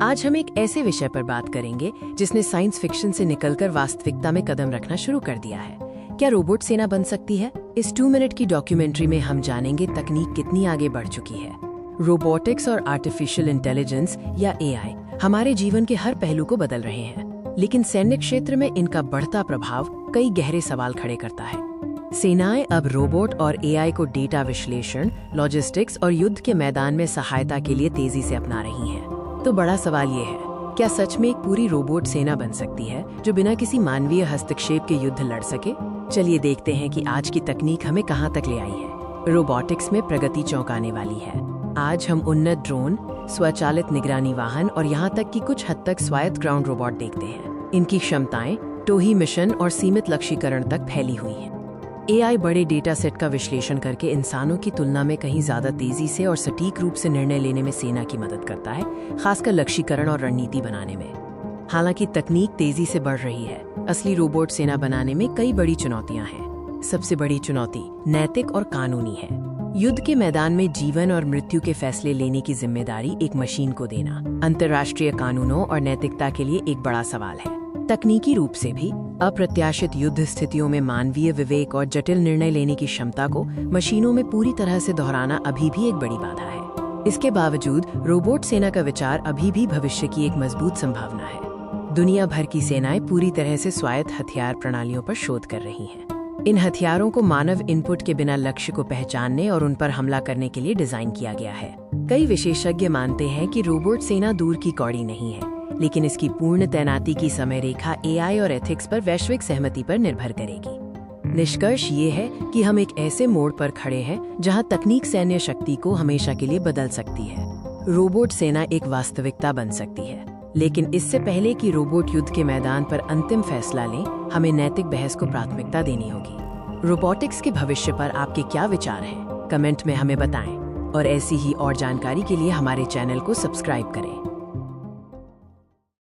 आज हम एक ऐसे विषय पर बात करेंगे जिसने साइंस फिक्शन से निकलकर वास्तविकता में कदम रखना शुरू कर दिया है। क्या रोबोट सेना बन सकती है? इस 2 मिनट की डॉक्यूमेंट्री में हम जानेंगे तकनीक कितनी आगे बढ़ चुकी है। रोबोटिक्स और आर्टिफिशियल इंटेलिजेंस या एआई हमारे जीवन के हर पहलू को बदल रहे हैं, लेकिन सैन्य क्षेत्र में इनका बढ़ता प्रभाव कई गहरे सवाल खड़े करता है। सेनाएं अब रोबोट और एआई को डेटा विश्लेषण, लॉजिस्टिक्स और युद्ध के मैदान में सहायता के लिए तेजी से अपना रही हैं। तो बड़ा सवाल ये है, क्या सच में एक पूरी रोबोट सेना बन सकती है जो बिना किसी मानवीय हस्तक्षेप के युद्ध लड़ सके? चलिए देखते हैं कि आज की तकनीक हमें कहां तक ले आई है। रोबोटिक्स में प्रगति चौंकाने वाली है। आज हम उन्नत ड्रोन, स्वचालित निगरानी वाहन और यहाँ तक कि कुछ हद तक स्वायत्त ग्राउंड रोबोट देखते हैं। इनकी क्षमताएं टोही मिशन और सीमित लक्ष्यीकरण तक फैली हुई हैं। एआई बड़े डेटा सेट का विश्लेषण करके इंसानों की तुलना में कहीं ज्यादा तेजी से और सटीक रूप से निर्णय लेने में सेना की मदद करता है, खासकर लक्ष्यीकरण और रणनीति बनाने में। हालांकि तकनीक तेजी से बढ़ रही है, असली रोबोट सेना बनाने में कई बड़ी चुनौतियां हैं। सबसे बड़ी चुनौती नैतिक और कानूनी है। युद्ध के मैदान में जीवन और मृत्यु के फैसले लेने की जिम्मेदारी एक मशीन को देना अंतर्राष्ट्रीय कानूनों और नैतिकता के लिए एक बड़ा सवाल है। तकनीकी रूप से भी अप्रत्याशित युद्ध स्थितियों में मानवीय विवेक और जटिल निर्णय लेने की क्षमता को मशीनों में पूरी तरह से दोहराना अभी भी एक बड़ी बाधा है। इसके बावजूद रोबोट सेना का विचार अभी भी भविष्य की एक मजबूत संभावना है। दुनिया भर की सेनाएं पूरी तरह से स्वायत्त हथियार प्रणालियों पर शोध कर रही हैं। इन हथियारों को मानव इनपुट के बिना लक्ष्य को पहचानने और उन पर हमला करने के लिए डिजाइन किया गया है। कई विशेषज्ञ मानते हैं कि रोबोट सेना दूर की कौड़ी नहीं है, लेकिन इसकी पूर्ण तैनाती की समय रेखा एआई और एथिक्स पर वैश्विक सहमति पर निर्भर करेगी। निष्कर्ष ये है कि हम एक ऐसे मोड़ पर खड़े हैं जहां तकनीक सैन्य शक्ति को हमेशा के लिए बदल सकती है। रोबोट सेना एक वास्तविकता बन सकती है, लेकिन इससे पहले कि रोबोट युद्ध के मैदान पर अंतिम फैसला लें, हमें नैतिक बहस को प्राथमिकता देनी होगी। रोबोटिक्स के भविष्य पर आपके क्या विचार हैं? कमेंट में हमें बताएं और ऐसी ही और जानकारी के लिए हमारे चैनल को सब्सक्राइब करें।